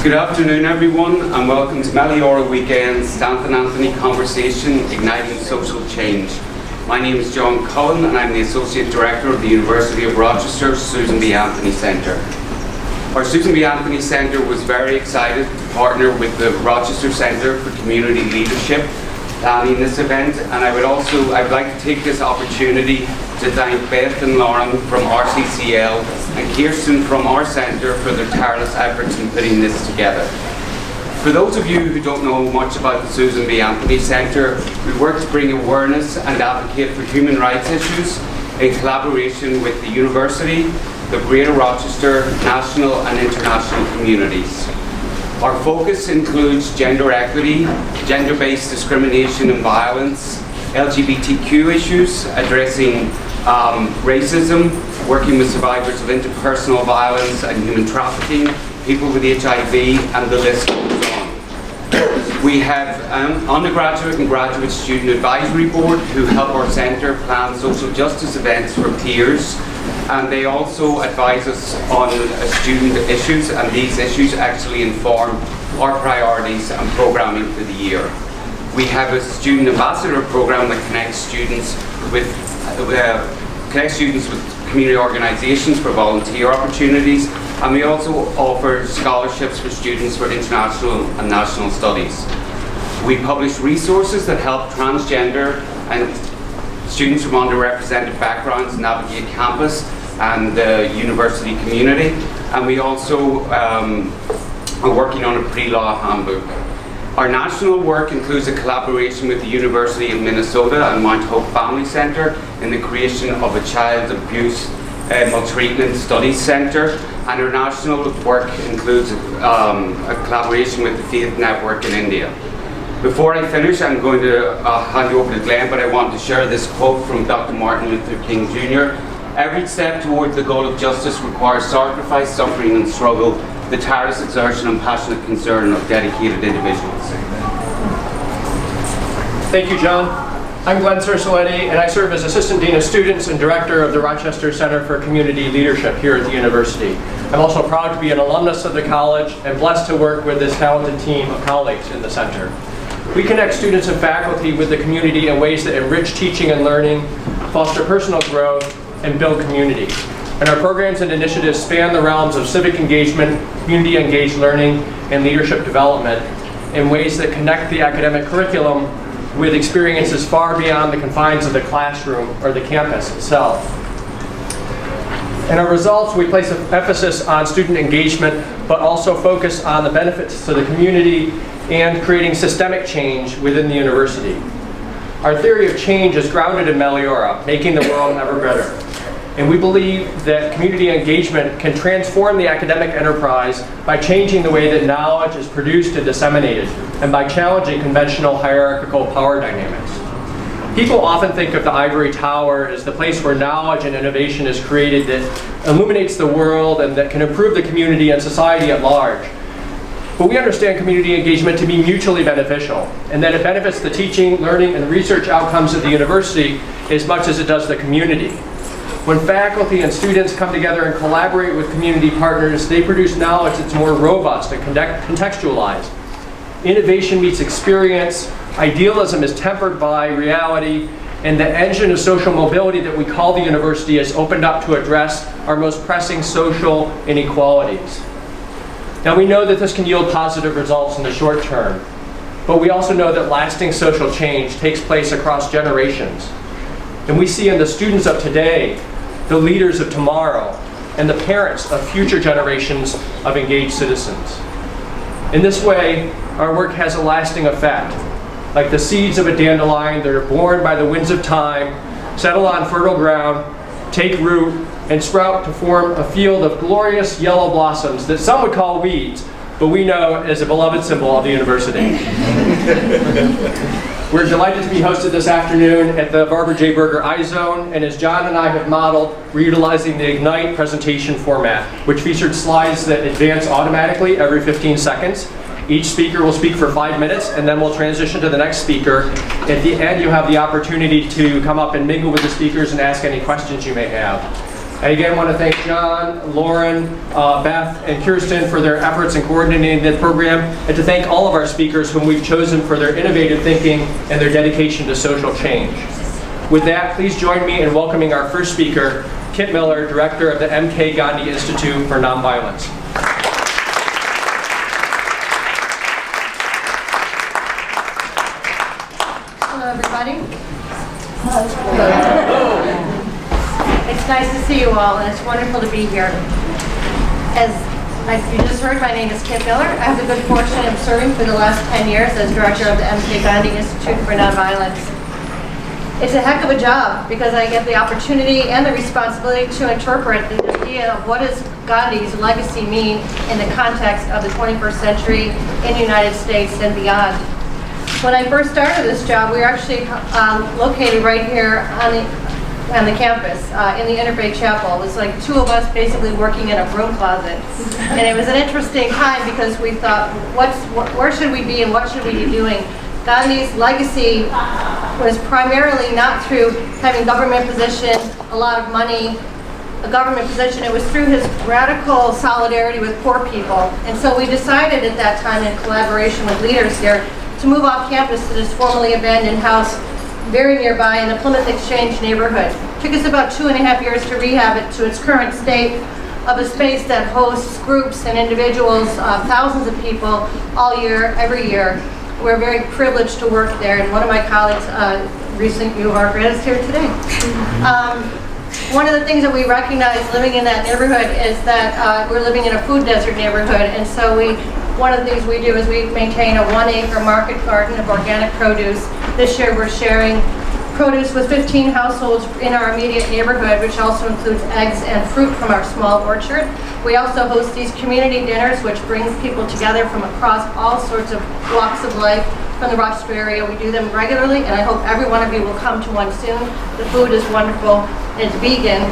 Good afternoon, everyone, and welcome to Meliora Weekend's Stanton Anthony Conversation, Igniting Social Change. My name is John Cullen, and I'm the Associate Director of the University of Rochester Susan B. Anthony Centre. Our Susan B. Anthony Centre was very excited to partner with the Rochester Centre for Community Leadership planning this event, and I would like to take this opportunity to thank Beth and Lauren from RCCL and Kirsten from our centre for their tireless efforts in putting this together. For those of you who don't know much about the Susan B. Anthony Centre, we work to bring awareness and advocate for human rights issues in collaboration with the University, the Greater Rochester, national and international communities. Our focus includes gender equity, gender-based discrimination and violence, LGBTQ issues, addressing racism, working with survivors of interpersonal violence and human trafficking, people with HIV, and the list goes on. We have an undergraduate and graduate student advisory board who help our centre plan social justice events for peers, and they also advise us on student issues, and these issues actually inform our priorities and programming for the year. We have a student ambassador program that connects students with community organisations for volunteer opportunities, and we also offer scholarships for students for international and national studies. We publish resources that help transgender and students from underrepresented backgrounds navigate campus and the university community, and we also are working on a pre-law handbook. Our national work includes a collaboration with the University of Minnesota and Mount Hope Family Centre in the creation of a Child Abuse Maltreatment Studies Centre, and our national work includes a collaboration with the Faith Network in India. Before I finish, I'm going to hand you over to Glenn, but I want to share this quote from Dr. Martin Luther King Jr. "Every step toward the goal of justice requires sacrifice, suffering and struggle, the tireless exertion and passionate concern of dedicated individuals." Thank you, John. I'm Glenn Cersoletti, and I serve as Assistant Dean of Students and Director of the Rochester Center for Community Leadership here at the university. I'm also proud to be an alumnus of the college and blessed to work with this talented team of colleagues in the center. We connect students and faculty with the community in ways that enrich teaching and learning, foster personal growth, and build community. And our programs and initiatives span the realms of civic engagement, community-engaged learning, and leadership development in ways that connect the academic curriculum with experiences far beyond the confines of the classroom or the campus itself. In our results, we place an emphasis on student engagement, but also focus on the benefits to the community and creating systemic change within the university. Our theory of change is grounded in Meliora, making the world ever better. And we believe that community engagement can transform the academic enterprise by changing the way that knowledge is produced and disseminated, and by challenging conventional hierarchical power dynamics. People often think of the ivory tower as the place where knowledge and innovation is created that illuminates the world and that can improve the community and society at large. But we understand community engagement to be mutually beneficial, and that it benefits the teaching, learning, and research outcomes of the university as much as it does the community. When faculty and students come together and collaborate with community partners, they produce knowledge that's more robust and contextualized. Innovation meets experience, idealism is tempered by reality, and the engine of social mobility that we call the university is opened up to address our most pressing social inequalities. Now, we know that this can yield positive results in the short term, but we also know that lasting social change takes place across generations. And we see in the students of today, the leaders of tomorrow, and the parents of future generations of engaged citizens. In this way, our work has a lasting effect. Like the seeds of a dandelion that are born by the winds of time, settle on fertile ground, take root, and sprout to form a field of glorious yellow blossoms that some would call weeds, but we know is a beloved symbol of the university. We're delighted to be hosted this afternoon at the Barbara J. Berger iZone, and as John and I have modeled, we're utilizing the Ignite presentation format, which featured slides that advance automatically every 15 seconds. Each speaker will speak for 5 minutes, and then we'll transition to the next speaker. At the end, you'll have the opportunity to come up and mingle with the speakers and ask any questions you may have. I again want to thank John, Lauren, Beth, and Kirsten for their efforts in coordinating the program, and to thank all of our speakers whom we've chosen for their innovative thinking and their dedication to social change. With that, please join me in welcoming our first speaker, Kit Miller, Director of the M.K. Gandhi Institute for Nonviolence. Hello, everybody. Hello. It's nice to see you all, and it's wonderful to be here. As you just heard, my name is Kit Miller. I have the good fortune of serving for the last 10 years as Director of the M.K. Gandhi Institute for Nonviolence. It's a heck of a job because I get the opportunity and the responsibility to interpret the idea of what does Gandhi's legacy mean in the context of the 21st century in the United States and beyond. When I first started this job, we were actually located right here on the campus in the Interfaith Chapel. It was like two of us basically working in a broom closet. And it was an interesting time because we thought, where should we be and what should we be doing? Gandhi's legacy was primarily not through having government position, a lot of money, a government position. It was through his radical solidarity with poor people. And so we decided at that time, in collaboration with leaders here, to move off campus to this formerly abandoned house very nearby in the Plymouth Exchange neighborhood. It took us about 2.5 years to rehab it to its current state of a space that hosts groups and individuals, thousands of people all year, every year. We're very privileged to work there, and one of my colleagues, recent U of R grad, is here today. One of the things that we recognize living in that neighborhood is that we're living in a food desert neighborhood, and so one of the things we do is we maintain a 1-acre market garden of organic produce. This year we're sharing produce with 15 households in our immediate neighborhood, which also includes eggs and fruit from our small orchard. We also host these community dinners, which brings people together from across all sorts of walks of life from the Rochester area. We do them regularly, and I hope every one of you will come to one soon. The food is wonderful, and it's vegan,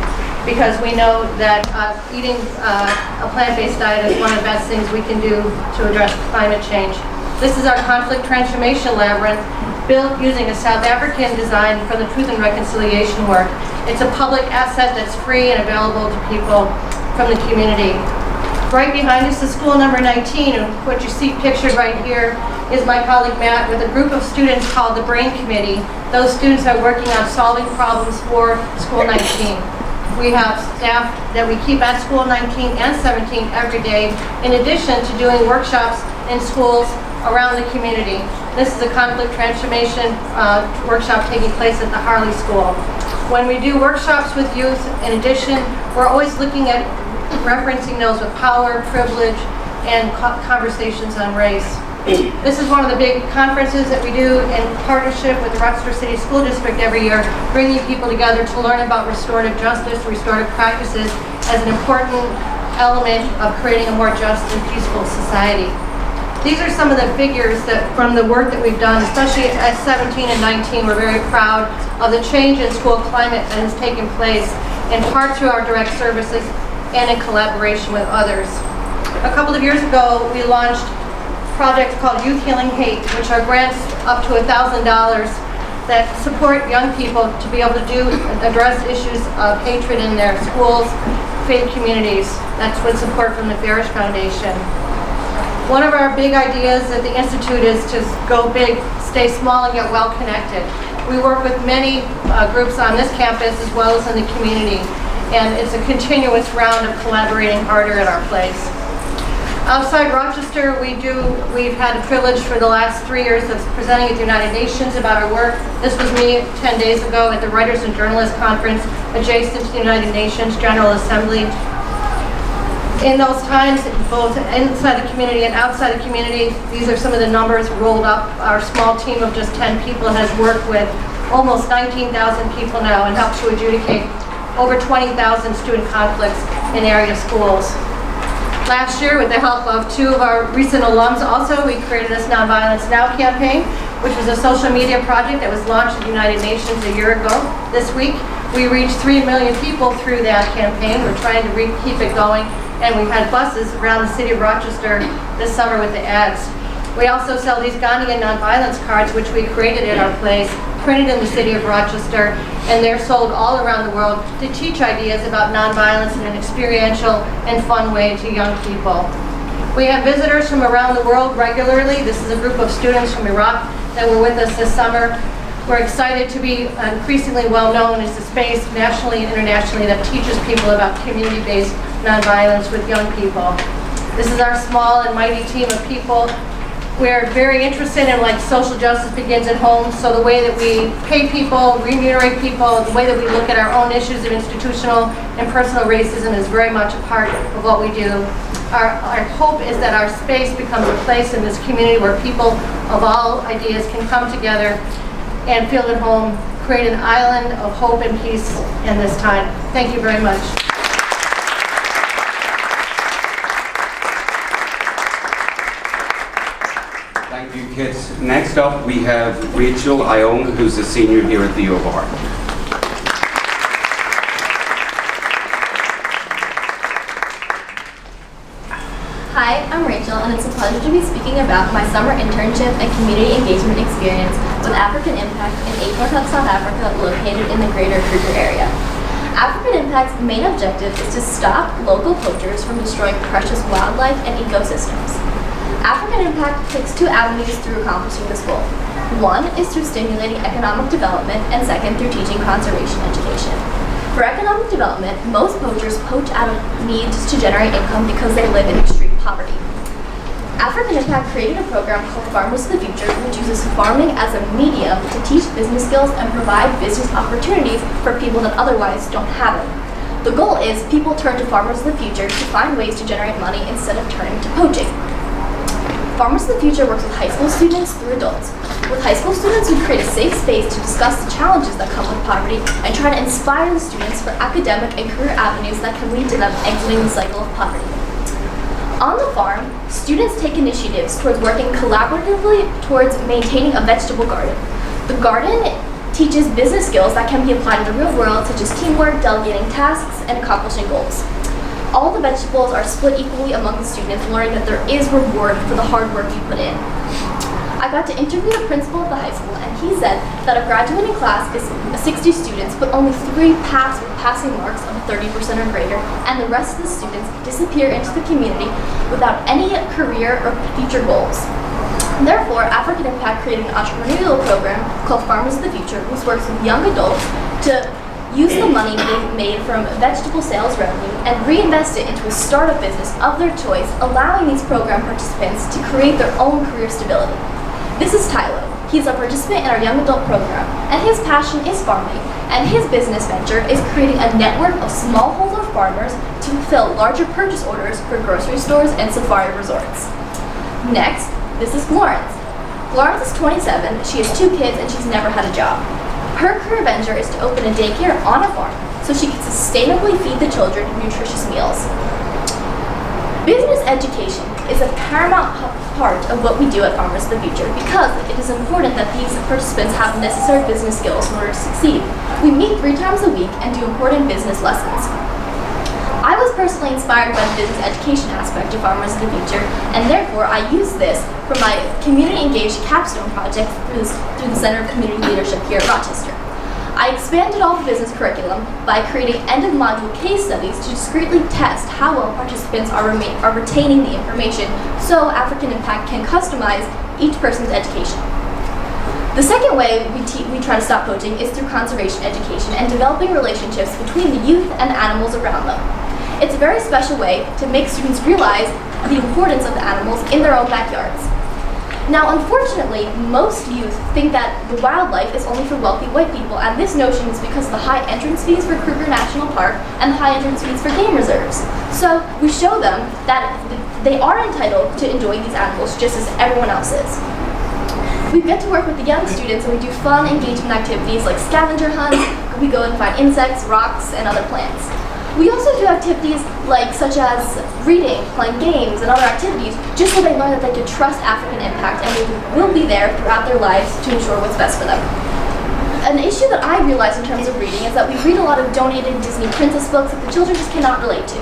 because we know that eating a plant-based diet is one of the best things we can do to address climate change. This is our conflict transformation labyrinth, built using a South African design from the Truth and Reconciliation work. It's a public asset that's free and available to people from the community. Right behind us is school number 19, and what you see pictured right here is my colleague Matt with a group of students called the Brain Committee. Those students are working on solving problems for school 19. We have staff that we keep at school 19 and 17 every day, in addition to doing workshops in schools around the community. This is a conflict transformation workshop taking place at the Harley School. When we do workshops with youth, in addition, we're always looking at referencing those with power, privilege, and conversations on race. This is one of the big conferences that we do in partnership with the Rochester City School District every year, bringing people together to learn about restorative justice, restorative practices as an important element of creating a more just and peaceful society. These are some of the figures that from the work that we've done, especially at 17 and 19, we're very proud of the change in school climate that has taken place, in part through our direct services and in collaboration with others. A couple of years ago, we launched projects called Youth Healing Hate, which are grants up to $1,000 that support young people to be able to address issues of hatred in their schools, faith communities. That's with support from the Farish Foundation. One of our big ideas at the Institute is to go big, stay small, and get well connected. We work with many groups on this campus as well as in the community, and it's a continuous round of collaborating harder at our place. Outside Rochester, we've had the privilege for the last 3 years of presenting at the United Nations about our work. This was me 10 days ago at the Writers and Journalists Conference adjacent to the United Nations General Assembly. In those times, both inside the community and outside the community, these are some of the numbers rolled up. Our small team of just 10 people has worked with almost 19,000 people now and helped to adjudicate over 20,000 student conflicts in area schools. Last year, with the help of 2 of our recent alums also, we created this Nonviolence Now campaign, which was a social media project that was launched at the United Nations a year ago. This week, we reached 3 million people through that campaign. We're trying to keep it going, and we've had buses around the city of Rochester this summer with the ads. We also sell these Gandhian nonviolence cards, which we created at our place, printed in the city of Rochester, and they're sold all around the world to teach ideas about nonviolence in an experiential and fun way to young people. We have visitors from around the world regularly. This is a group of students from Iraq that were with us this summer. We're excited to be increasingly well known as a space nationally and internationally that teaches people about community-based nonviolence with young people. This is our small and mighty team of people. We're very interested in social justice begins at home, so the way that we pay people, remunerate people, the way that we look at our own issues of institutional and personal racism is very much a part of what we do. Our hope is that our space becomes a place in this community where people of all ideas can come together and feel at home, create an island of hope and peace in this time. Thank you very much. Thank you, kids. Next up, we have Rachel Iaione, who's a senior here at the U of R. Hi, I'm Rachel, and it's a pleasure to be speaking about my summer internship and community engagement experience with African Impact in April, South Africa, located in the greater Kruger area. African Impact's main objective is to stop local poachers from destroying precious wildlife and ecosystems. African Impact takes two avenues through accomplishing this goal. One is through stimulating economic development, and second through teaching conservation education. For economic development, most poachers poach out of needs to generate income because they live in extreme poverty. African Impact created a program called Farmers of the Future, which uses farming as a medium to teach business skills and provide business opportunities for people that otherwise don't have it. The goal is people turn to Farmers of the Future to find ways to generate money instead of turning to poaching. Farmers of the Future works with high school students through adults. With high school students, we create a safe space to discuss the challenges that come with poverty and try to inspire the students for academic and career avenues that can lead to them exiting the cycle of poverty. On the farm, students take initiatives towards working collaboratively towards maintaining a vegetable garden. The garden teaches business skills that can be applied in the real world, such as teamwork, delegating tasks, and accomplishing goals. All the vegetables are split equally among the students, learning that there is reward for the hard work you put in. I got to interview the principal of the high school, and he said that a graduating class is 60 students, but only 3 pass with passing marks of 30% or greater, and the rest of the students disappear into the community without any career or future goals. Therefore, African Impact created an entrepreneurial program called Farmers of the Future, which works with young adults to use the money made from vegetable sales revenue and reinvest it into a startup business of their choice, allowing these program participants to create their own career stability. This is Tylo. He's a participant in our young adult program, and his passion is farming, and his business venture is creating a network of smallholder farmers to fulfill larger purchase orders for grocery stores and safari resorts. Next, this is Florence. Florence is 27, she has 2 kids, and she's never had a job. Her career venture is to open a daycare on a farm so she can sustainably feed the children nutritious meals. Business education is a paramount part of what we do at Farmers of the Future because it is important that these participants have necessary business skills in order to succeed. We meet 3 times a week and do important business lessons. I was personally inspired by the business education aspect of Farmers of the Future, and therefore I use this for my community-engaged capstone project through the Center of Community Leadership here at Rochester. I expanded all the business curriculum by creating end-of-module case studies to discreetly test how well participants are retaining the information so African Impact can customize each person's education. The second way we try to stop poaching is through conservation education and developing relationships between the youth and the animals around them. It's a very special way to make students realize the importance of the animals in their own backyards. Now, unfortunately, most youth think that the wildlife is only for wealthy white people, and this notion is because of the high entrance fees for Kruger National Park and the high entrance fees for game reserves. So we show them that they are entitled to enjoy these animals just as everyone else is. We get to work with the young students and we do fun engagement activities like scavenger hunts. We go and find insects, rocks, and other plants. We also do activities such as reading, playing games, and other activities just so they learn that they can trust African Impact and we will be there throughout their lives to ensure what's best for them. An issue that I realize in terms of reading is that we read a lot of donated Disney princess books that the children just cannot relate to.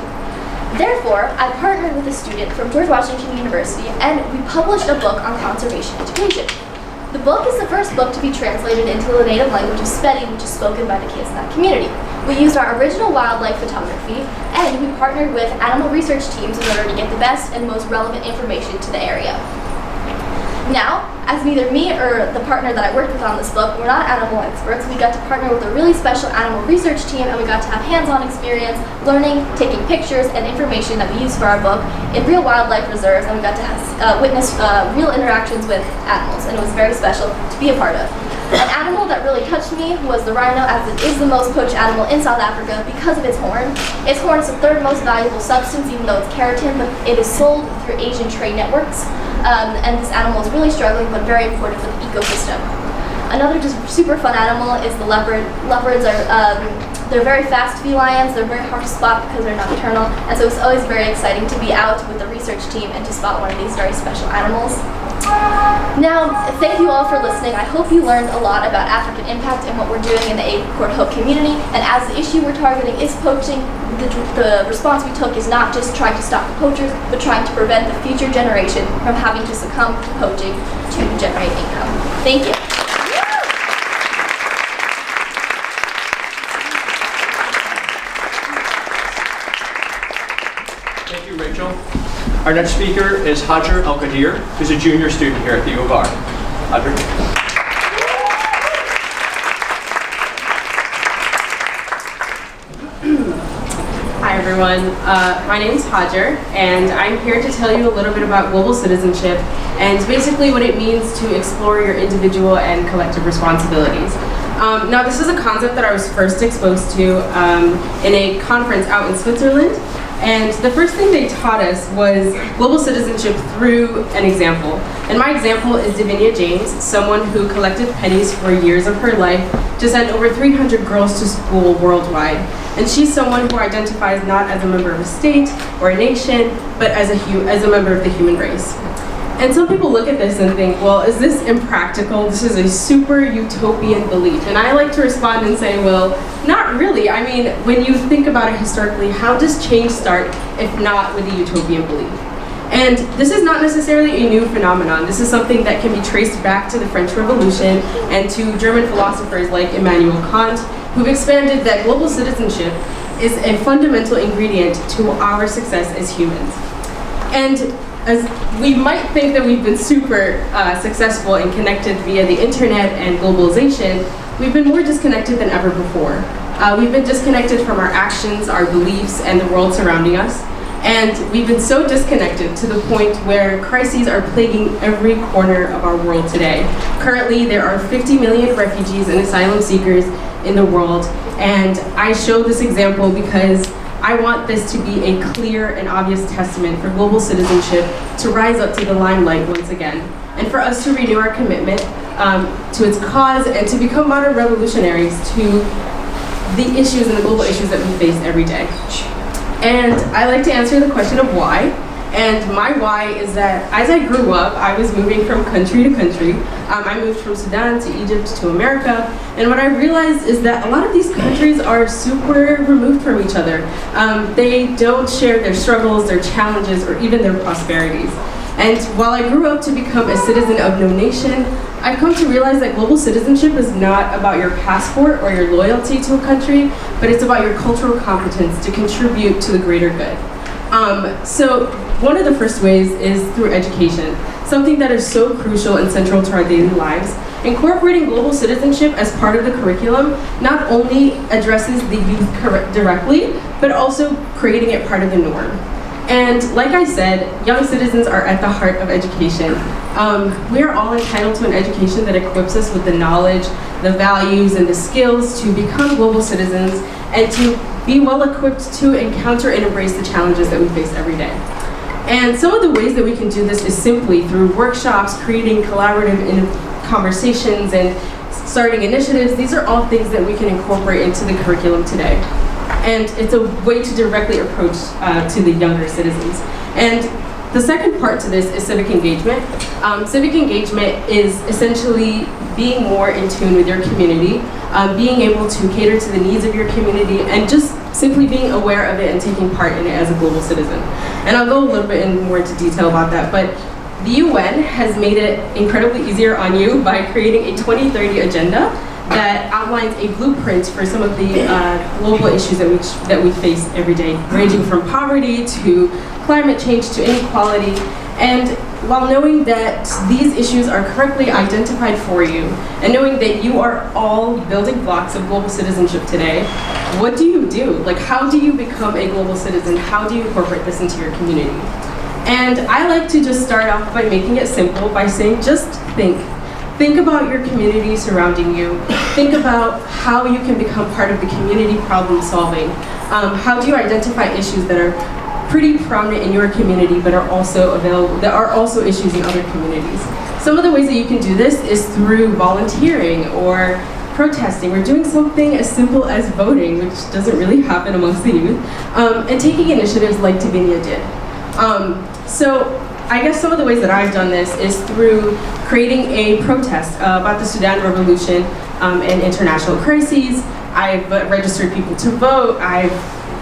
Therefore, I partnered with a student from George Washington University and we published a book on conservation education. The book is the first book to be translated into the native language of Spedi, which is spoken by the kids in that community. We used our original wildlife photography, and we partnered with animal research teams in order to get the best and most relevant information to the area. Now, as neither me or the partner that I worked with on this book, we're not animal experts, we got to partner with a really special animal research team, and we got to have hands-on experience learning, taking pictures, and information that we used for our book in real wildlife reserves, and we got to witness real interactions with animals, and it was very special to be a part of. An animal that really touched me was the rhino, as it is the most poached animal in South Africa because of its horn. Its horn is the third most valuable substance, even though it's keratin, but it is sold through Asian trade networks. And this animal is really struggling, but very important for the ecosystem. Another just super fun animal is the leopard. Leopards are they're very fast felines. They're very hard to spot because they're nocturnal, and so it's always very exciting to be out with the research team and to spot one of these very special animals. Now, thank you all for listening. I hope you learned a lot about African impact and what we're doing in the Port Hope community. And as the issue we're targeting is poaching, the response we took is not just trying to stop the poachers, but trying to prevent the future generation from having to succumb to poaching to generate income. Thank you. Thank you, Rachel. Our next speaker is Hager Elkhidir, who's a junior student here at the U of R. Hager. Hi everyone, my name is Hager, and I'm here to tell you a little bit about global citizenship and basically what it means to explore your individual and collective responsibilities. Now, this is a concept that I was first exposed to in a conference out in Switzerland. And the first thing they taught us was global citizenship through an example. And my example is Davinia James, someone who collected pennies for years of her life to send over 300 girls to school worldwide. And she's someone who identifies not as a member of a state or a nation, but as a member of the human race. And some people look at this and think, well, is this impractical? This is a super utopian belief. And I like to respond and say, well, not really. I mean, when you think about it historically, how does change start if not with a utopian belief? And this is not necessarily a new phenomenon. This is something that can be traced back to the French Revolution and to German philosophers like Immanuel Kant, who've expanded that global citizenship is a fundamental ingredient to our success as humans. And as we might think that we've been super successful and connected via the internet and globalization, we've been more disconnected than ever before. We've been disconnected from our actions, our beliefs, and the world surrounding us. And we've been so disconnected to the point where crises are plaguing every corner of our world today. Currently, there are 50 million refugees and asylum seekers in the world. And I show this example because I want this to be a clear and obvious testament for global citizenship to rise up to the limelight once again, and for us to renew our commitment to its cause and to become modern revolutionaries to the issues and the global issues that we face every day. And I like to answer the question of why. And my why is that as I grew up, I was moving from country to country. I moved from Sudan to Egypt to America. And what I realized is that a lot of these countries are super removed from each other. They don't share their struggles, their challenges, or even their prosperities. And while I grew up to become a citizen of no nation, I've come to realize that global citizenship is not about your passport or your loyalty to a country, but it's about your cultural competence to contribute to the greater good. So one of the first ways is through education, something that is so crucial and central to our daily lives. Incorporating global citizenship as part of the curriculum not only addresses the youth directly, but also creating it part of the norm. And like I said, young citizens are at the heart of education. We are all entitled to an education that equips us with the knowledge, the values, and the skills to become global citizens and to be well equipped to encounter and embrace the challenges that we face every day. And some of the ways that we can do this is simply through workshops, creating collaborative conversations, and starting initiatives. These are all things that we can incorporate into the curriculum today. And it's a way to directly approach to the younger citizens. And the second part to this is civic engagement. Civic engagement is essentially being more in tune with your community, being able to cater to the needs of your community, and just simply being aware of it and taking part in it as a global citizen. And I'll go a little bit more into detail about that, but The UN has made it incredibly easier on you by creating a 2030 agenda that outlines a blueprint for some of the global issues that we face every day, ranging from poverty to climate change to inequality. And while knowing that these issues are correctly identified for you, and knowing that you are all building blocks of global citizenship today, what do you do? Like, how do you become a global citizen? How do you incorporate this into your community? And I like to just start off by making it simple by saying, just think. Think about your community surrounding you. Think about how you can become part of the community problem solving. How do you identify issues that are pretty prominent in your community but are also available, that are also issues in other communities? Some of the ways that you can do this is through volunteering or protesting, or doing something as simple as voting, which doesn't really happen amongst the youth, and taking initiatives like Davinia did. So I guess some of the ways that I've done this is through creating a protest about the Sudan Revolution and international crises. I've registered people to vote. I've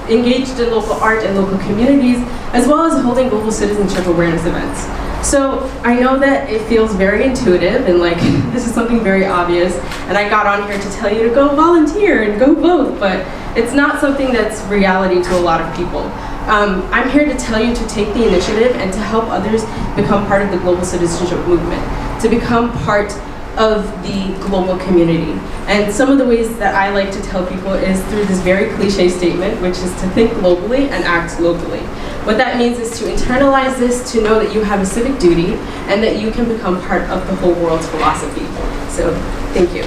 engaged in local art and local communities, as well as holding global citizenship awareness events. So I know that it feels very intuitive and like this is something very obvious, and I got on here to tell you to go volunteer and go vote, but it's not something that's reality to a lot of people. I'm here to tell you to take the initiative and to help others become part of the global citizenship movement, to become part of the global community. And some of the ways that I like to tell people is through this very cliche statement, which is to think globally and act locally. What that means is to internalize this, to know that you have a civic duty and that you can become part of the whole world's philosophy. So, thank you.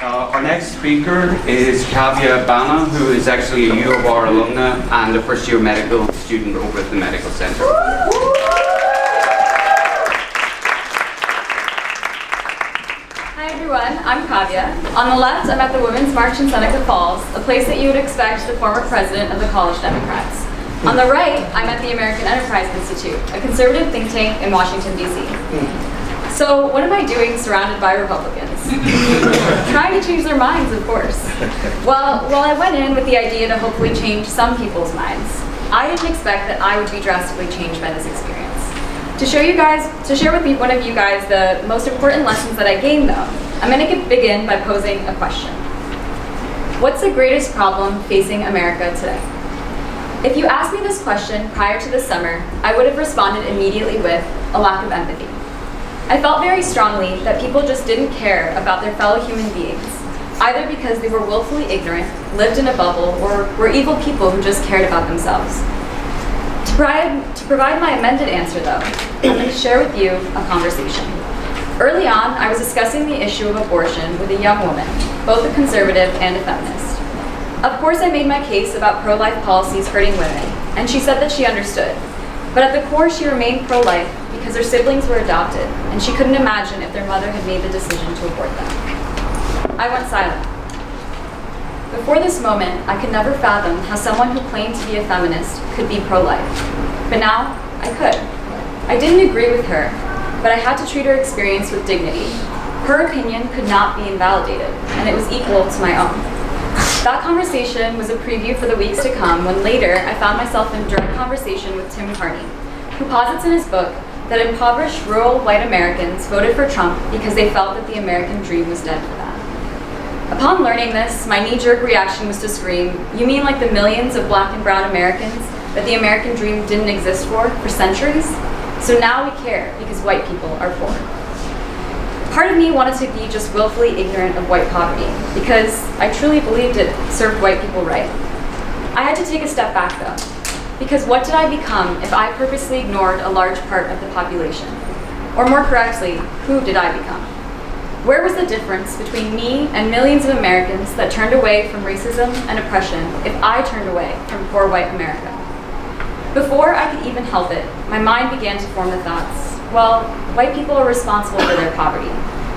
Our next speaker is Kavya Bana, who is actually a U of R alumna and a first-year medical student over at the Medical Center. Hi everyone, I'm Kavya. On the left, I'm at the Women's March in Seneca Falls, a place that you would expect the former president of the College Democrats. On the right, I'm at the American Enterprise Institute, a conservative think tank in Washington, D.C. So what am I doing surrounded by Republicans? Trying to change their minds, of course. Well, I went in with the idea to hopefully change some people's minds, I didn't expect that I would be drastically changed by this experience. To share with one of you guys the most important lessons that I gained though, I'm going to begin by posing a question. What's the greatest problem facing America today? If you asked me this question prior to this summer, I would have responded immediately with a lack of empathy. I felt very strongly that people just didn't care about their fellow human beings, either because they were willfully ignorant, lived in a bubble, or were evil people who just cared about themselves. To provide my amended answer though, I'm going to share with you a conversation. Early on, I was discussing the issue of abortion with a young woman, both a conservative and a feminist. Of course, I made my case about pro-life policies hurting women, and she said that she understood. But at the core, she remained pro-life because her siblings were adopted, and she couldn't imagine if their mother had made the decision to abort them. I went silent. Before this moment, I could never fathom how someone who claimed to be a feminist could be pro-life. But now, I could. I didn't agree with her, but I had to treat her experience with dignity. Her opinion could not be invalidated, and it was equal to my own. That conversation was a preview for the weeks to come when later I found myself in direct conversation with Tim Carney, who posits in his book that impoverished rural white Americans voted for Trump because they felt that the American dream was dead for them. Upon learning this, my knee-jerk reaction was to scream, "You mean like the millions of black and brown Americans that the American dream didn't exist for centuries? So now we care because white people are poor." Part of me wanted to be just willfully ignorant of white poverty because I truly believed it served white people right. I had to take a step back though, because what did I become if I purposely ignored a large part of the population? Or more correctly, who did I become? Where was the difference between me and millions of Americans that turned away from racism and oppression if I turned away from poor white America? Before I could even help it, my mind began to form the thoughts, well, white people are responsible for their poverty.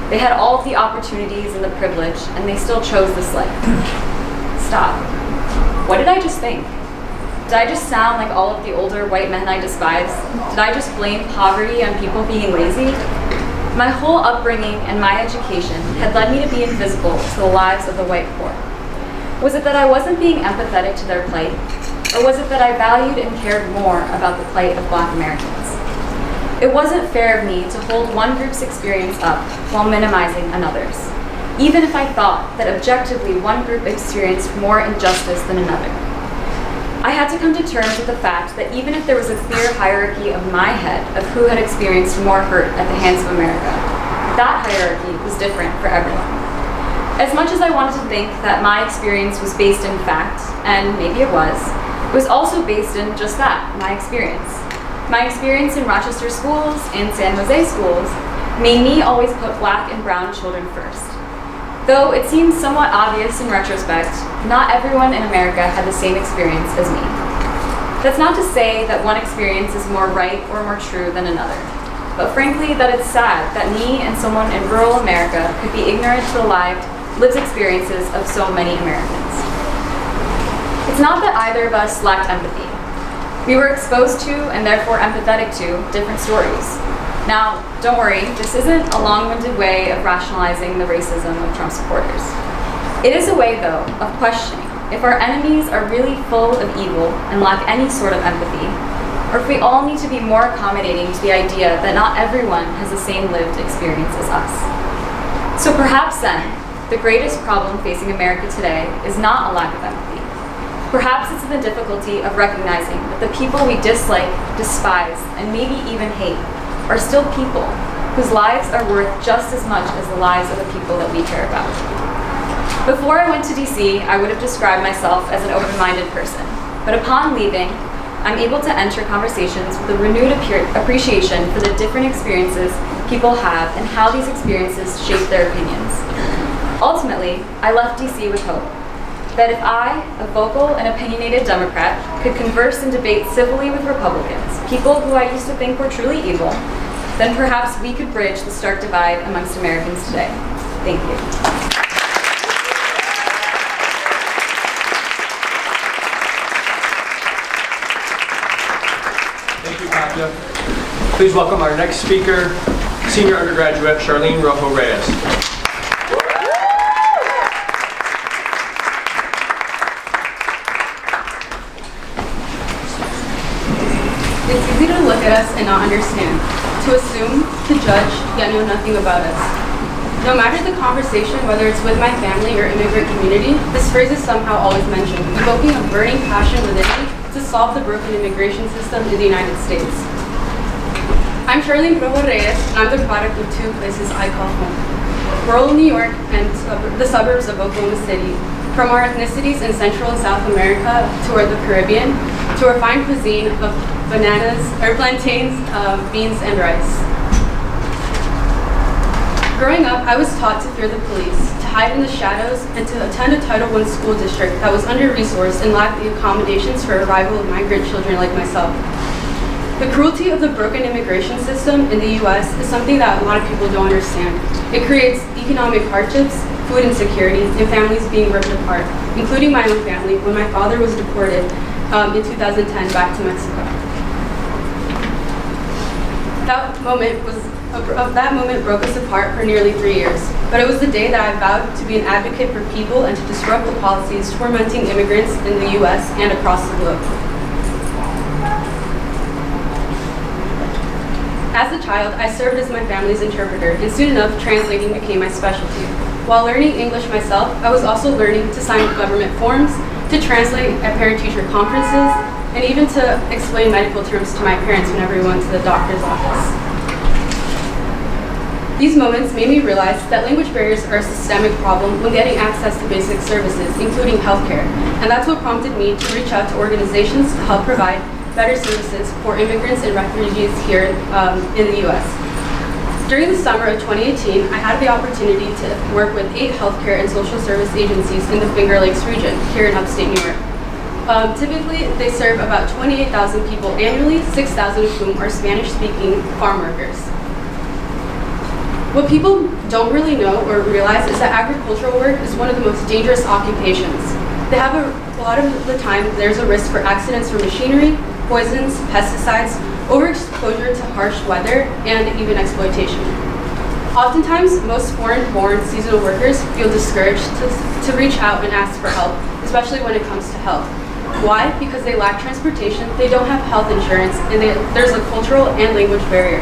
They had all of the opportunities and the privilege, and they still chose this life. Stop. What did I just think? Did I just sound like all of the older white men I despise? Did I just blame poverty on people being lazy? My whole upbringing and my education had led me to be invisible to the lives of the white poor. Was it that I wasn't being empathetic to their plight? Or was it that I valued and cared more about the plight of Black Americans? It wasn't fair of me to hold one group's experience up while minimizing another's, even if I thought that objectively one group experienced more injustice than another. I had to come to terms with the fact that even if there was a clear hierarchy of my head of who had experienced more hurt at the hands of America, that hierarchy was different for everyone. As much as I wanted to think that my experience was based in fact, and maybe it was also based in just that, my experience. My experience in Rochester schools and San Jose schools made me always put Black and brown children first. Though it seems somewhat obvious in retrospect, not everyone in America had the same experience as me. That's not to say that one experience is more right or more true than another, but frankly that it's sad that me and someone in rural America could be ignorant to the lived experiences of so many Americans. It's not that either of us lacked empathy. We were exposed to, and therefore empathetic to, different stories. Now, don't worry, this isn't a long-winded way of rationalizing the racism of Trump supporters. It is a way, though, of questioning if our enemies are really full of evil and lack any sort of empathy, or if we all need to be more accommodating to the idea that not everyone has the same lived experience as us. So perhaps then, the greatest problem facing America today is not a lack of empathy. Perhaps it's the difficulty of recognizing that the people we dislike, despise, and maybe even hate are still people whose lives are worth just as much as the lives of the people that we care about. Before I went to DC, I would have described myself as an open-minded person, but upon leaving, I'm able to enter conversations with a renewed appreciation for the different experiences people have and how these experiences shape their opinions. Ultimately, I left DC with hope that if I, a vocal and opinionated Democrat, could converse and debate civilly with Republicans, people who I used to think were truly evil, then perhaps we could bridge the stark divide amongst Americans today. Thank you. Thank you, Kavya. Please welcome our next speaker, senior undergraduate Sharline Rojo Reyes. It's easy to look at us and not understand, to assume, to judge, yet know nothing about us. No matter the conversation, whether it's with my family or immigrant community, this phrase is somehow always mentioned, evoking a burning passion within me to solve the broken immigration system in the United States. I'm Sharline Rojo Reyes, and I'm the product of two places I call home: rural New York and the suburbs of Oklahoma City. From our ethnicities in Central and South America toward the Caribbean, to our fine cuisine of bananas, or plantains, beans, and rice. Growing up, I was taught to fear the police, to hide in the shadows, and to attend a Title I school district that was under-resourced and lacked the accommodations for arrival of migrant children like myself. The cruelty of the broken immigration system in the U.S. is something that a lot of people don't understand. It creates economic hardships, food insecurity, and families being ripped apart, including my own family when my father was deported in 2010 back to Mexico. That moment broke us apart for nearly 3 years, but it was the day that I vowed to be an advocate for people and to disrupt the policies tormenting immigrants in the U.S. and across the globe. As a child, I served as my family's interpreter, and soon enough, translating became my specialty. While learning English myself, I was also learning to sign government forms, to translate at parent-teacher conferences, and even to explain medical terms to my parents whenever we went to the doctor's office. These moments made me realize that language barriers are a systemic problem when getting access to basic services, including healthcare, and that's what prompted me to reach out to organizations to help provide better services for immigrants and refugees here in the U.S. During the summer of 2018, I had the opportunity to work with 8 healthcare and social service agencies in the Finger Lakes region here in upstate New York. Typically, they serve about 28,000 people annually, 6,000 of whom are Spanish-speaking farm workers. What people don't really know or realize is that agricultural work is one of the most dangerous occupations. They have a lot of the time, there's a risk for accidents from machinery, poisons, pesticides, overexposure to harsh weather, and even exploitation. Oftentimes, most foreign-born seasonal workers feel discouraged to reach out and ask for help, especially when it comes to health. Why? Because they lack transportation, they don't have health insurance, and there's a cultural and language barrier.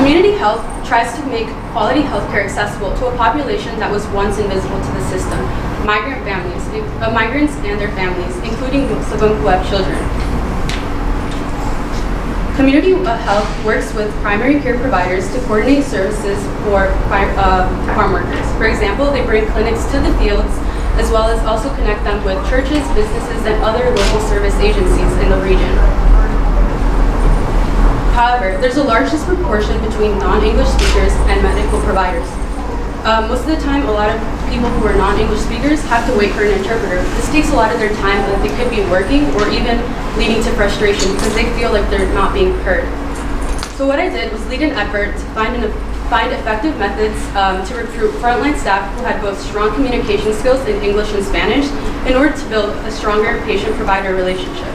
Community health tries to make quality healthcare accessible to a population that was once invisible to the system, migrants and their families, including most of them who have children. Community health works with primary care providers to coordinate services for farm workers. For example, they bring clinics to the fields, as well as also connect them with churches, businesses, and other local service agencies in the region. However, there's a large disproportion between non-English speakers and medical providers. Most of the time, a lot of people who are non-English speakers have to wait for an interpreter. This takes a lot of their time that they could be working or even leading to frustration because they feel like they're not being heard. So what I did was lead an effort to find effective methods to recruit frontline staff who had both strong communication skills in English and Spanish in order to build a stronger patient-provider relationship.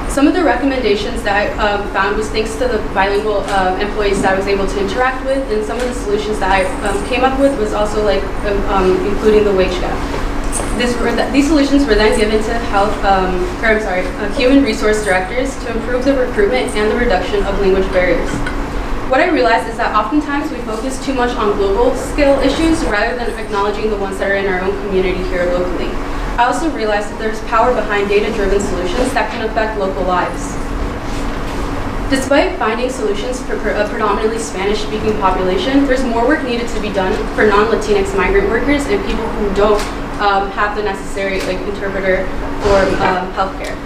Some of the recommendations that I found was thanks to the bilingual employees that I was able to interact with, and some of the solutions that I came up with was also like including the wage gap. These solutions were then given to human resource directors to improve the recruitment and the reduction of language barriers. What I realized is that oftentimes we focus too much on global scale issues rather than acknowledging the ones that are in our own community here locally. I also realized that there's power behind data-driven solutions that can affect local lives. Despite finding solutions for a predominantly Spanish-speaking population, there's more work needed to be done for non-Latinx migrant workers and people who don't have the necessary interpreter or healthcare.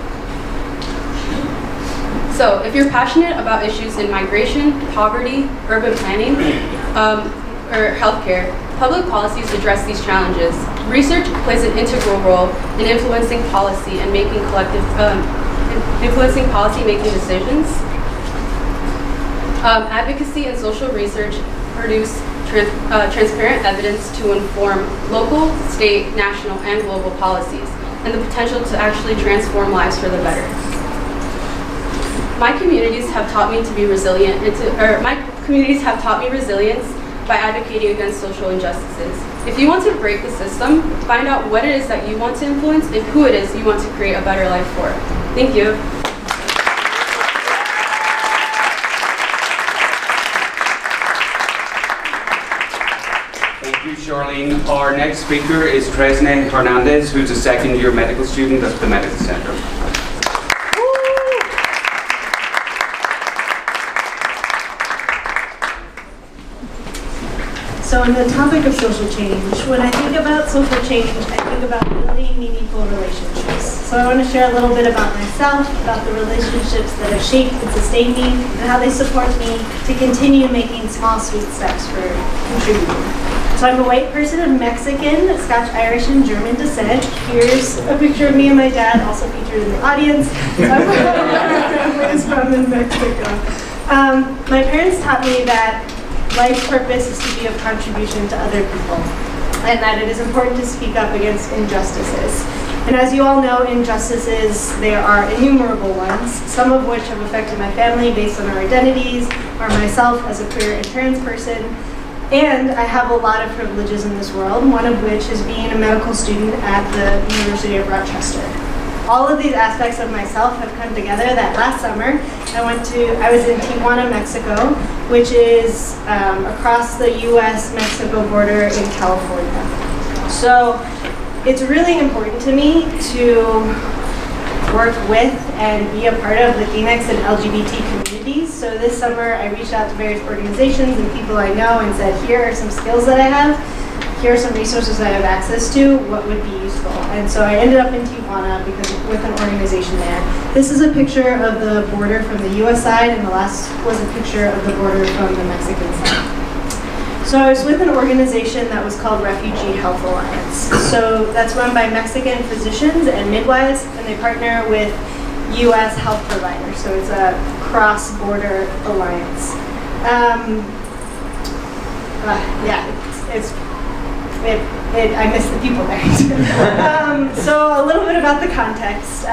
So if you're passionate about issues in migration, poverty, urban planning, or healthcare, public policies address these challenges. Research plays an integral role in influencing policy and making policy-making decisions. Advocacy and social research produce transparent evidence to inform local, state, national, and global policies, and the potential to actually transform lives for the better. My communities have taught me to be resilient, resilience by advocating against social injustices. If you want to break the system, find out what it is that you want to influence and who it is you want to create a better life for. Thank you. Thank you, Sharline. Our next speaker is Tresne Hernandez, who's a second-year medical student at the Medical Center. So on the topic of social change, when I think about social change, I think about building meaningful relationships. So I want to share a little bit about myself, about the relationships that have shaped and sustained me, and how they support me to continue making small, sweet steps for contributing. So I'm a white person of Mexican, Scotch, Irish, and German descent. Here's a picture of me and my dad, also featured in the audience. My family is from in Mexico. My parents taught me that life's purpose is to be of contribution to other people, and that it is important to speak up against injustices. And as you all know, injustices, there are innumerable ones, some of which have affected my family based on our identities, or myself as a queer and trans person. And I have a lot of privileges in this world, one of which is being a medical student at the University of Rochester. All of these aspects of myself have come together that last summer I was in Tijuana, Mexico, which is across the US-Mexico border in California. So it's really important to me to work with and be a part of Latinx and LGBT communities. So this summer I reached out to various organizations and people I know and said, here are some skills that I have. Here are some resources I have access to, what would be useful. And so I ended up in Tijuana with an organization there. This is a picture of the border from the US side, and the last was a picture of the border from the Mexican side. So I was with an organization that was called Refugee Health Alliance. So that's run by Mexican physicians and midwives, and they partner with US health providers. So it's a cross-border alliance. I miss the people there. So a little bit about the context.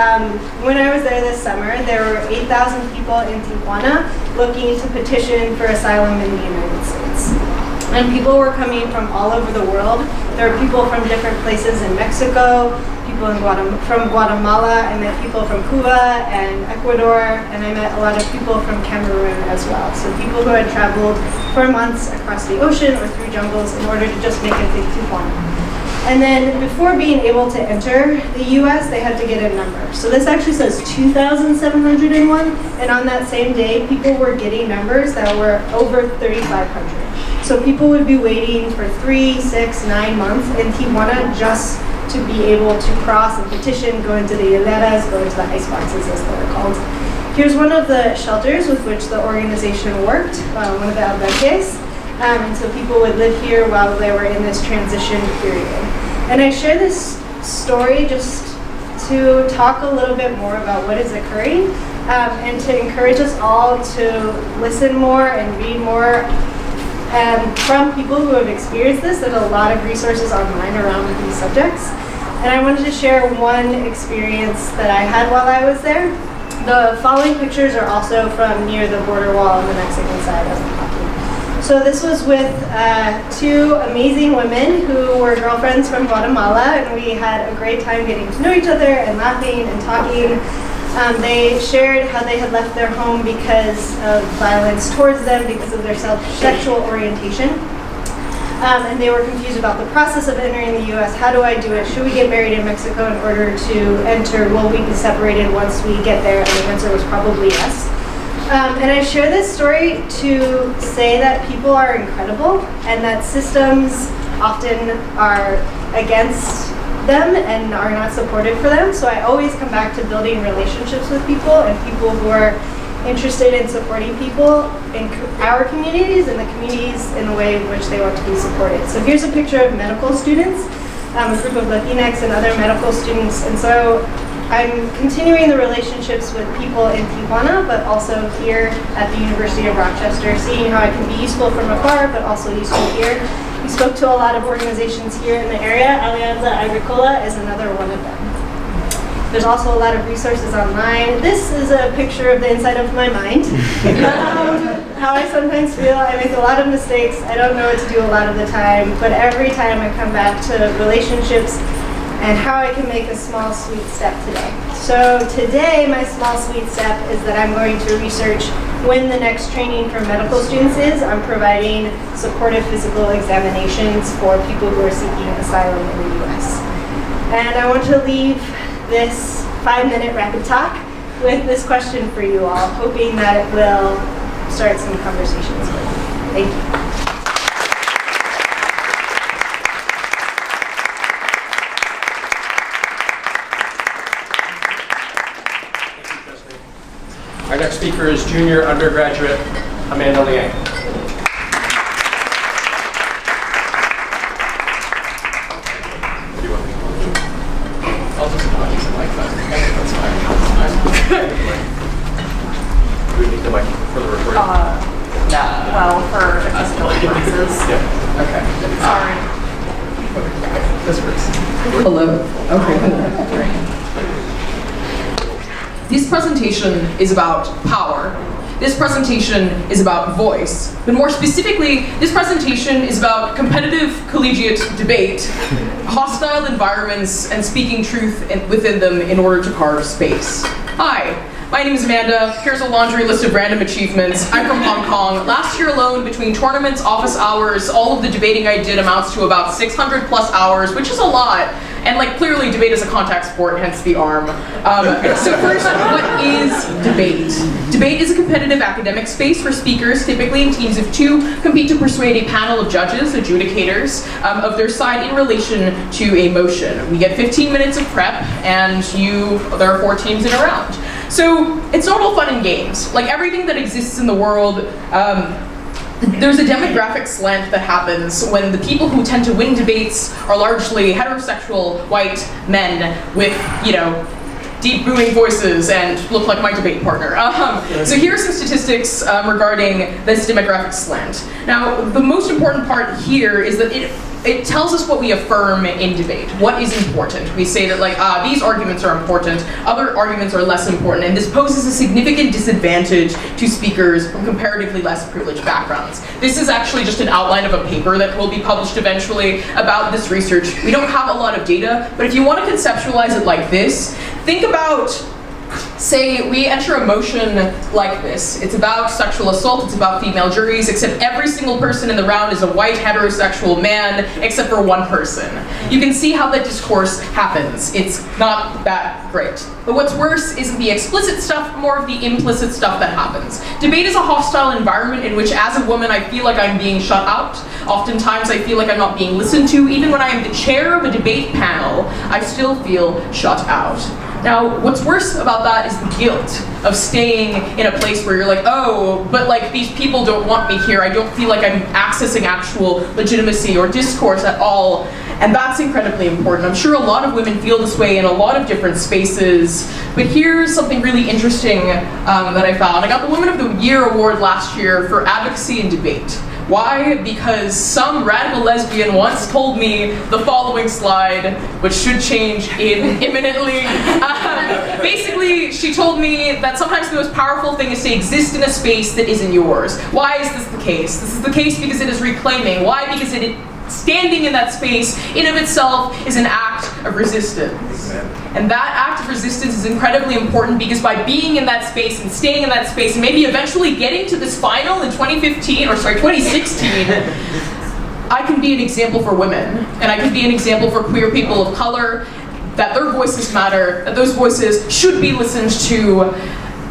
When I was there this summer, there were 8,000 people in Tijuana looking to petition for asylum in the United States. And people were coming from all over the world. There were people from different places in Mexico, people from Guatemala. I met people from Cuba and Ecuador, and I met a lot of people from Cameroon as well. So people who had traveled for months across the ocean or through jungles in order to just make it to Tijuana. And then before being able to enter the US, they had to get a number. So this actually says 2,701, and on that same day, people were getting numbers that were over 3,500. So people would be waiting for 3, 6, 9 months in Tijuana just to be able to cross and petition, go into the hieleras, go into the ice boxes as they're called. Here's one of the shelters with which the organization worked, one of the albergues. And so people would live here while they were in this transition period. And I share this story just to talk a little bit more about what is occurring and to encourage us all to listen more and read more from people who have experienced this. There's a lot of resources online around these subjects. And I wanted to share one experience that I had while I was there. The following pictures are also from near the border wall on the Mexican side of the property. So this was with 2 amazing women who were girlfriends from Guatemala, and we had a great time getting to know each other and laughing and talking. They shared how they had left their home because of violence towards them, because of their sexual orientation. And they were confused about the process of entering the US. How do I do it? Should we get married in Mexico in order to enter? Will we be separated once we get there? And the answer was probably yes. And I share this story to say that people are incredible and that systems often are against them and are not supportive for them. So I always come back to building relationships with people and people who are interested in supporting people in our communities and the communities in the way in which they want to be supported. So here's a picture of medical students, a group of Latinx and other medical students. And so I'm continuing the relationships with people in Tijuana, but also here at the University of Rochester, seeing how I can be useful from afar, but also useful here. We spoke to a lot of organizations here in the area. Alianza Agricola is another one of them. There's also a lot of resources online. This is a picture of the inside of my mind. How I sometimes feel I make a lot of mistakes. I don't know what to do a lot of the time, but every time I come back to relationships and how I can make a small, sweet step today. So today, my small, sweet step is that I'm going to research when the next training for medical students is. I'm providing supportive physical examinations for people who are seeking asylum in the US. And I want to leave this 5-minute rapid talk with this question for you all, hoping that it will start some conversations with you. Thank you. Our next speaker is junior undergraduate Amanda Liang. I'll just like that. That's fine. Do we need the mic for the recording? Well, for accessibility purposes. Yeah. Okay. Sorry. This works. Hello. Okay. Great. This presentation is about power. This presentation is about voice. But more specifically, this presentation is about competitive collegiate debate, hostile environments, and speaking truth within them in order to carve space. Hi, my name is Amanda. Here's a laundry list of random achievements. I'm from Hong Kong. Last year alone, between tournaments, office hours, all of the debating I did amounts to about 600 plus hours, which is a lot. And clearly debate is a contact sport, hence the arm. So first, what is debate? Debate is a competitive academic space where speakers, typically in teams of 2, compete to persuade a panel of judges, adjudicators, of their side in relation to a motion. We get 15 minutes of prep, and there are 4 teams in a round. So it's not all fun and games. Like everything that exists in the world, there's a demographic slant that happens when the people who tend to win debates are largely heterosexual white men with, deep booming voices and look like my debate partner. So here are some statistics regarding this demographic slant. Now, the most important part here is that it tells us what we affirm in debate, what is important. We say that like, these arguments are important, other arguments are less important, and this poses a significant disadvantage to speakers from comparatively less privileged backgrounds. This is actually just an outline of a paper that will be published eventually about this research. We don't have a lot of data, but if you want to conceptualize it like this, think about, say we enter a motion like this. It's about sexual assault, it's about female juries, except every single person in the round is a white heterosexual man, except for one person. You can see how that discourse happens. It's not that great. But what's worse isn't the explicit stuff, more of the implicit stuff that happens. Debate is a hostile environment in which as a woman I feel like I'm being shut out. Oftentimes I feel like I'm not being listened to. Even when I am the chair of a debate panel, I still feel shut out. Now, what's worse about that is the guilt of staying in a place where you're like, oh, but like these people don't want me here. I don't feel like I'm accessing actual legitimacy or discourse at all. And that's incredibly important. I'm sure a lot of women feel this way in a lot of different spaces. But here's something really interesting that I found. I got the Women of the Year award last year for advocacy and debate. Why? Because some radical lesbian once told me the following slide, which should change imminently. Basically, she told me that sometimes the most powerful thing is to exist in a space that isn't yours. Why is this the case? This is the case because it is reclaiming. Why? Because standing in that space, in of itself, is an act of resistance. And that act of resistance is incredibly important because by being in that space and staying in that space and maybe eventually getting to this final in 2016, I can be an example for women. And I can be an example for queer people of color, that their voices matter, that those voices should be listened to.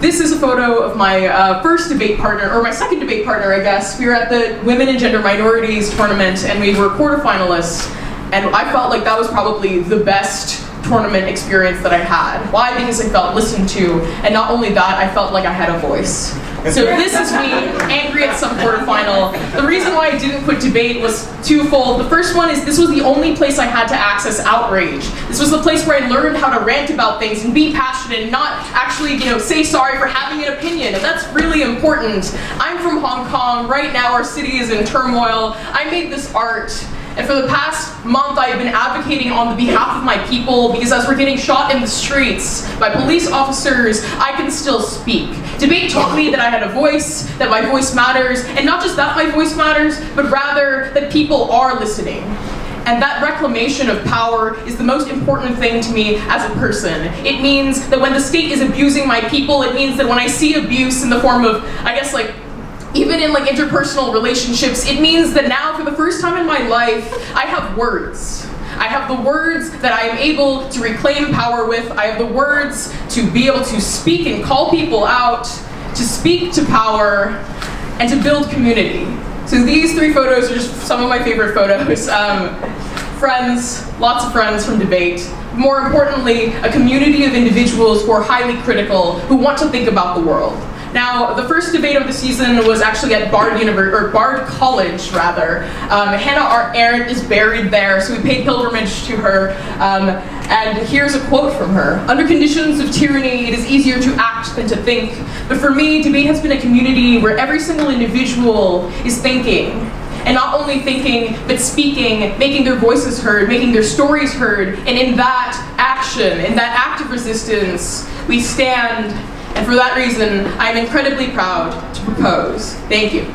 This is a photo of my first debate partner, or my second debate partner, I guess. We were at the Women and Gender Minorities tournament, and we were quarterfinalists, and I felt like that was probably the best tournament experience that I had. Why? Because I felt listened to, and not only that, I felt like I had a voice. So this is me, angry at some quarterfinal. The reason why I didn't put debate was twofold. The first one is this was the only place I had to access outrage. This was the place where I learned how to rant about things and be passionate and not actually, say sorry for having an opinion, and that's really important. I'm from Hong Kong. Right now our city is in turmoil. I made this art. And for the past month, I've been advocating on the behalf of my people because as we're getting shot in the streets by police officers, I can still speak. Debate taught me that I had a voice, that my voice matters, and not just that my voice matters, but rather that people are listening. And that reclamation of power is the most important thing to me as a person. It means that when the state is abusing my people, it means that when I see abuse in the form of, even in interpersonal relationships, it means that now for the first time in my life, I have words. I have the words that I am able to reclaim power with. I have the words to be able to speak and call people out, to speak to power, and to build community. So these three photos are just some of my favorite photos. Friends, lots of friends from debate. More importantly, a community of individuals who are highly critical, who want to think about the world. Now, the first debate of the season was actually at Bard College. Hannah Arendt is buried there, so we paid pilgrimage to her. And here's a quote from her. "Under conditions of tyranny, it is easier to act than to think. But for me, debate has been a community where every single individual is thinking. And not only thinking, but speaking, making their voices heard, making their stories heard. And in that action, in that act of resistance, we stand. And for that reason, I am incredibly proud to propose." Thank you.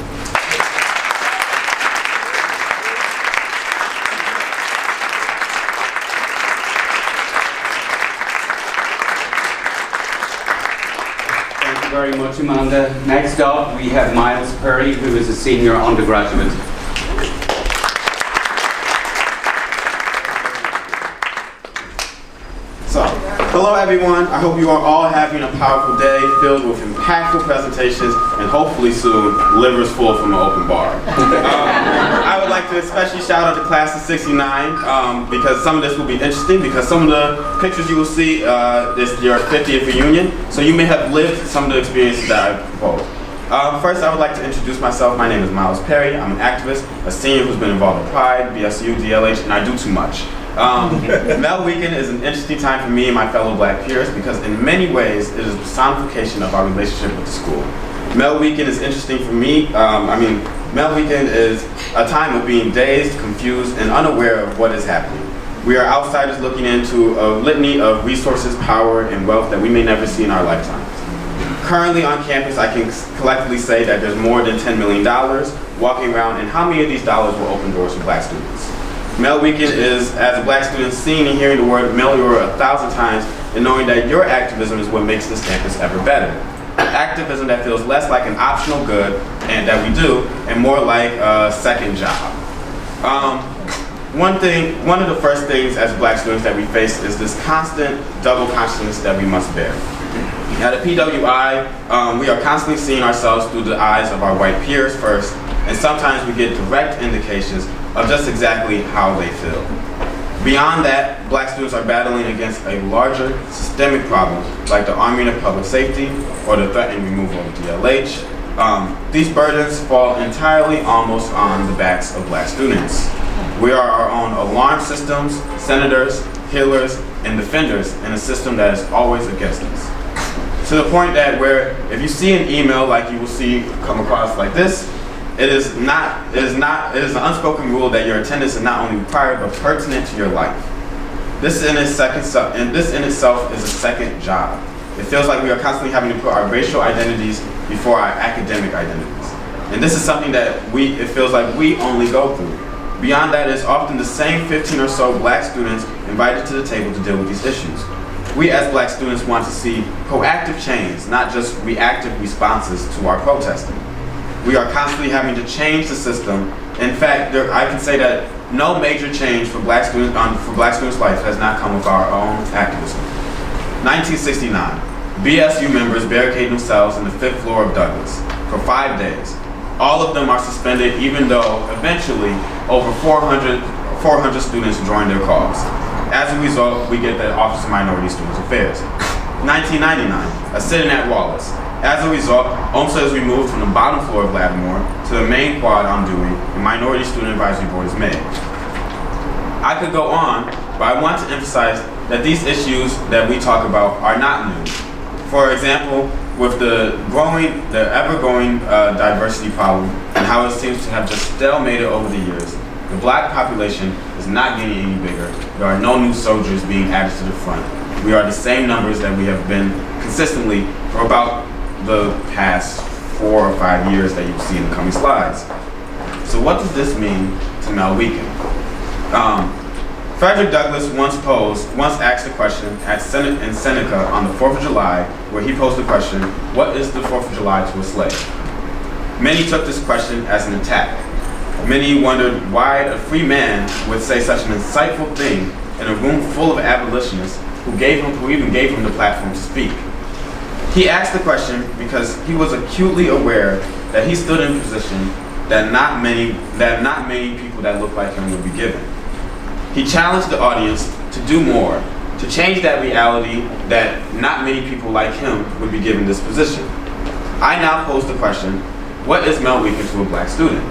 Thank you very much, Amanda. Next up, we have Miles Perry, who is a senior undergraduate. Hello everyone, I hope you are all having a powerful day filled with impactful presentations and hopefully soon livers full from an open bar. I would like to especially shout out the class of 69 because some of this will be interesting because some of the pictures you will see is your 50th reunion, so you may have lived some of the experiences that I proposed. First, I would like to introduce myself. My name is Miles Perry. I'm an activist, a senior who's been involved in Pride, BSU, DLH, and I do too much. Mel Weekend is an interesting time for me and my fellow black peers because in many ways it is a personification of our relationship with the school. Mel Weekend is interesting for me. Mel Weekend is a time of being dazed, confused, and unaware of what is happening. We are outsiders looking into a litany of resources, power, and wealth that we may never see in our lifetimes. Currently on campus, I can collectively say that there's more than $10 million walking around, and how many of these dollars will open doors for black students? Mel Weekend is, as a black student, seeing and hearing the word Meliora 1,000 times and knowing that your activism is what makes this campus ever better. Activism that feels less like an optional good and that we do, and more like a second job. One of the first things as black students that we face is this constant double consciousness that we must bear. At a PWI, we are constantly seeing ourselves through the eyes of our white peers first, and sometimes we get direct indications of just exactly how they feel. Beyond that, black students are battling against a larger systemic problem like the arming of public safety or the threatened removal of DLH. These burdens fall entirely almost on the backs of black students. We are our own alarm systems, senators, healers, and defenders in a system that is always against us. To the point that where if you see an email like you will see come across like this, it is an unspoken rule that your attendance is not only required but pertinent to your life. This in itself is a second job. It feels like we are constantly having to put our racial identities before our academic identities. And this is something that it feels like we only go through. Beyond that, it's often the same 15 or so black students invited to the table to deal with these issues. We as black students want to see proactive change, not just reactive responses to our protesting. We are constantly having to change the system. In fact, I can say that no major change for black students' life has not come with our own activism. 1969, BSU members barricade themselves in the 5th floor of Douglas for 5 days. All of them are suspended, even though eventually over 400 students joined their cause. As a result, we get the Office of Minority Students Affairs. 1999, a sit-in at Wallace. As a result, OMSA is removed from the bottom floor of Lattimore to the main quad on Dewey, and Minority Student Advisory Board is made. I could go on, but I want to emphasize that these issues that we talk about are not new. For example, with the ever-growing diversity problem and how it seems to have just stalemated over the years, the black population is not getting any bigger. There are no new soldiers being added to the front. We are the same numbers that we have been consistently for about the past 4 or 5 years that you see in the coming slides. So what does this mean to Mel Weekend? Frederick Douglass once asked a question in Seneca on the 4th of July, where he posed the question, what is the 4th of July to a slave? Many took this question as an attack. Many wondered why a free man would say such an insightful thing in a room full of abolitionists who even gave him the platform to speak. He asked the question because he was acutely aware that he stood in a position that not many people that looked like him would be given. He challenged the audience to do more, to change that reality that not many people like him would be given this position. I now pose the question, what is Mel Weekend to a black student?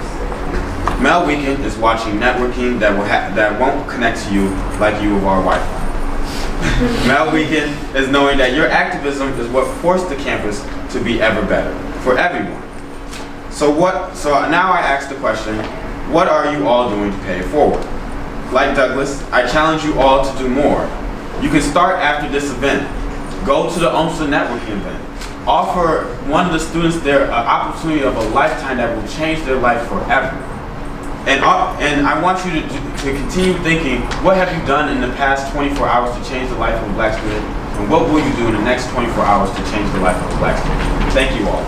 Mel Weekend is watching networking that won't connect to you like you of our Wi-Fi. Mel Weekend is knowing that your activism is what forced the campus to be ever better for everyone. So now I ask the question, what are you all doing to pay it forward? Like Douglas, I challenge you all to do more. You can start after this event. Go to the OMSA networking event. Offer one of the students there an opportunity of a lifetime that will change their life forever. And I want you to continue thinking, what have you done in the past 24 hours to change the life of a black student? And what will you do in the next 24 hours to change the life of a black student? Thank you all.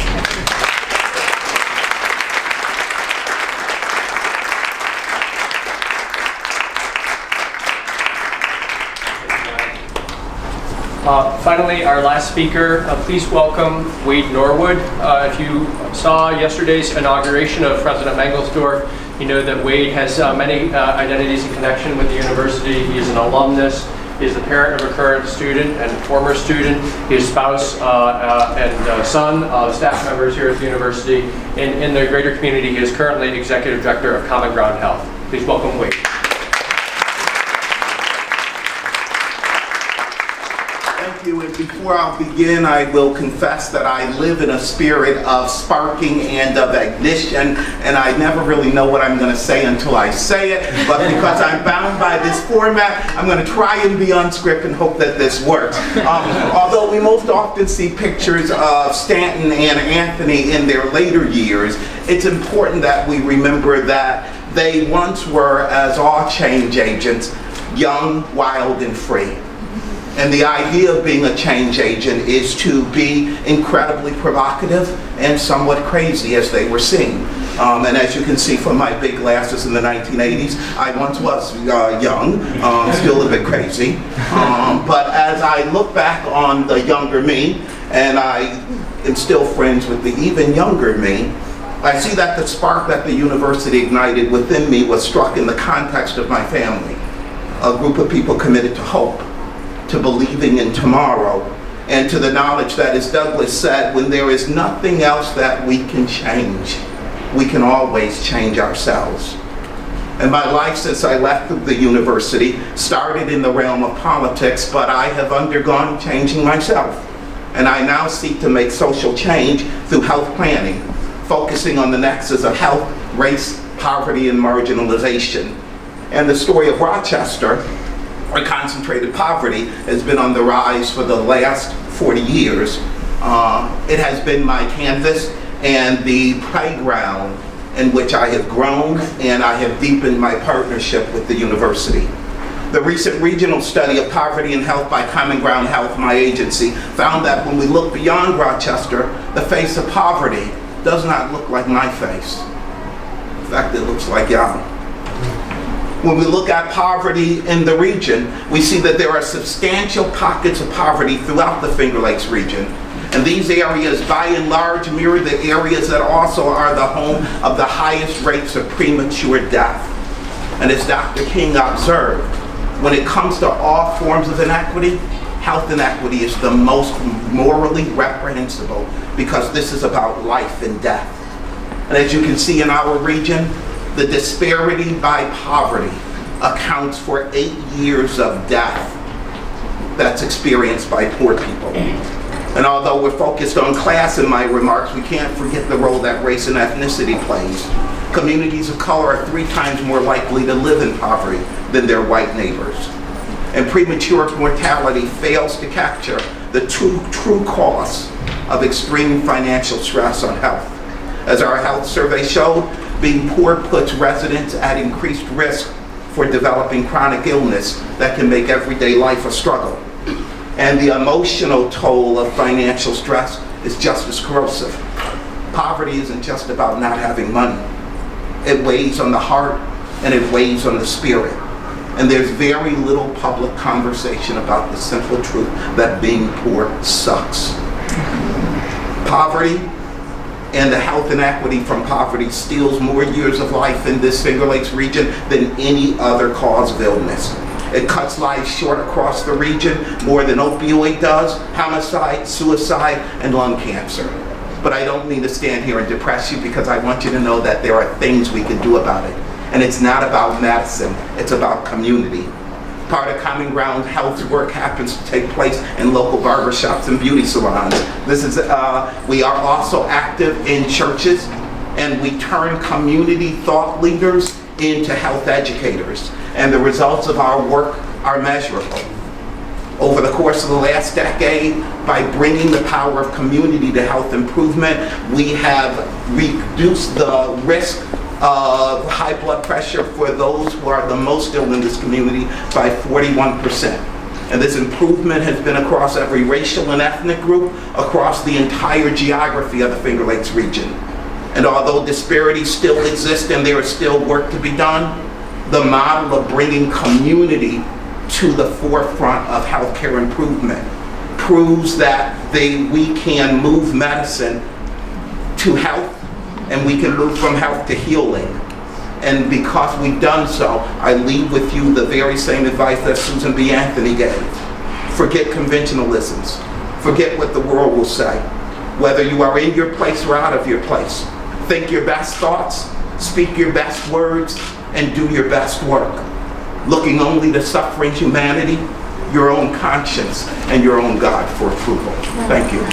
Finally, our last speaker, please welcome Wade Norwood. If you saw yesterday's inauguration of President Mangelsdorf, you know that Wade has many identities in connection with the university. He is an alumnus. He is the parent of a current student and former student. His spouse and son, staff members here at the university. In the greater community, he is currently Executive Director of Common Ground Health. Please welcome Wade. Thank you, and before I begin, I will confess that I live in a spirit of sparking and of ignition, and I never really know what I'm going to say until I say it, but because I'm bound by this format, I'm going to try and be unscripted and hope that this works. Although we most often see pictures of Stanton and Anthony in their later years, it's important that we remember that they once were, as all change agents, young, wild, and free. And the idea of being a change agent is to be incredibly provocative and somewhat crazy, as they were seen. And as you can see from my big glasses in the 1980s, I once was young, still a bit crazy. But as I look back on the younger me, and I am still friends with the even younger me, I see that the spark that the university ignited within me was struck in the context of my family. A group of people committed to hope, to believing in tomorrow, and to the knowledge that, as Douglas said, when there is nothing else that we can change, we can always change ourselves. And my life since I left the university started in the realm of politics, but I have undergone changing myself. And I now seek to make social change through health planning, focusing on the nexus of health, race, poverty, and marginalization. And the story of Rochester, where concentrated poverty has been on the rise for the last 40 years. It has been my canvas and the playground in which I have grown, and I have deepened my partnership with the university. The recent regional study of poverty and health by Common Ground Health, my agency, found that when we look beyond Rochester, the face of poverty does not look like my face. In fact, it looks like y'all. When we look at poverty in the region, we see that there are substantial pockets of poverty throughout the Finger Lakes region. And these areas, by and large, mirror the areas that also are the home of the highest rates of premature death. And as Dr. King observed, when it comes to all forms of inequity, health inequity is the most morally reprehensible, because this is about life and death. And as you can see in our region, the disparity by poverty accounts for 8 years of death that's experienced by poor people. And although we're focused on class in my remarks, we can't forget the role that race and ethnicity plays. Communities of color are 3 times more likely to live in poverty than their white neighbors. And premature mortality fails to capture the true costs of extreme financial stress on health. As our health survey showed, being poor puts residents at increased risk for developing chronic illness that can make everyday life a struggle. And the emotional toll of financial stress is just as corrosive. Poverty isn't just about not having money. It weighs on the heart and it weighs on the spirit. And there's very little public conversation about the simple truth that being poor sucks. Poverty and the health inequity from poverty steals more years of life in this Finger Lakes region than any other cause of illness. It cuts lives short across the region more than opioid does, homicide, suicide, and lung cancer. But I don't mean to stand here and depress you, because I want you to know that there are things we can do about it. And it's not about medicine, it's about community. Part of Common Ground Health's work happens to take place in local barbershops and beauty salons. We are also active in churches, and we turn community thought leaders into health educators. And the results of our work are measurable. Over the course of the last decade, by bringing the power of community to health improvement, we have reduced the risk of high blood pressure for those who are the most ill in this community by 41%. And this improvement has been across every racial and ethnic group, across the entire geography of the Finger Lakes region. And although disparities still exist and there is still work to be done, the model of bringing community to the forefront of healthcare improvement proves that we can move medicine to health, and we can move from health to healing. And because we've done so, I leave with you the very same advice that Susan B. Anthony gave. Forget conventionalisms. Forget what the world will say. Whether you are in your place or out of your place, think your best thoughts, speak your best words, and do your best work. Looking only to suffering humanity your own conscience and your own God for approval. Thank you.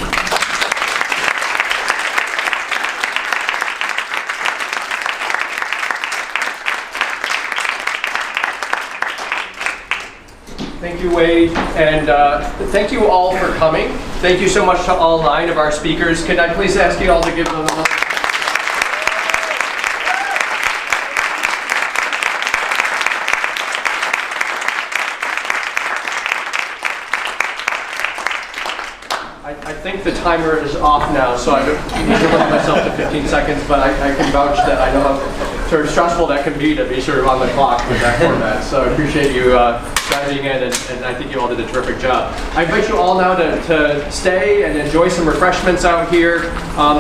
Thank you, Wade, and thank you all for coming. Thank you so much to all 9 of our speakers. Could I please ask you all to give them a I think the timer is off now, so I don't need to limit myself to 15 seconds, but I can vouch that I know how sort of stressful that can be to be sort of on the clock with that format. So I appreciate you diving in, and I think you all did a terrific job. I invite you all now to stay and enjoy some refreshments out here.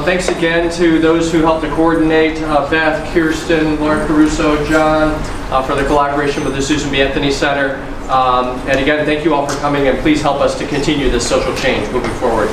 Thanks again to those who helped to coordinate, Beth, Kirsten, Laura Caruso, John, for the collaboration with the Susan B. Anthony Center. And again, thank you all for coming, and please help us to continue this social change moving forward.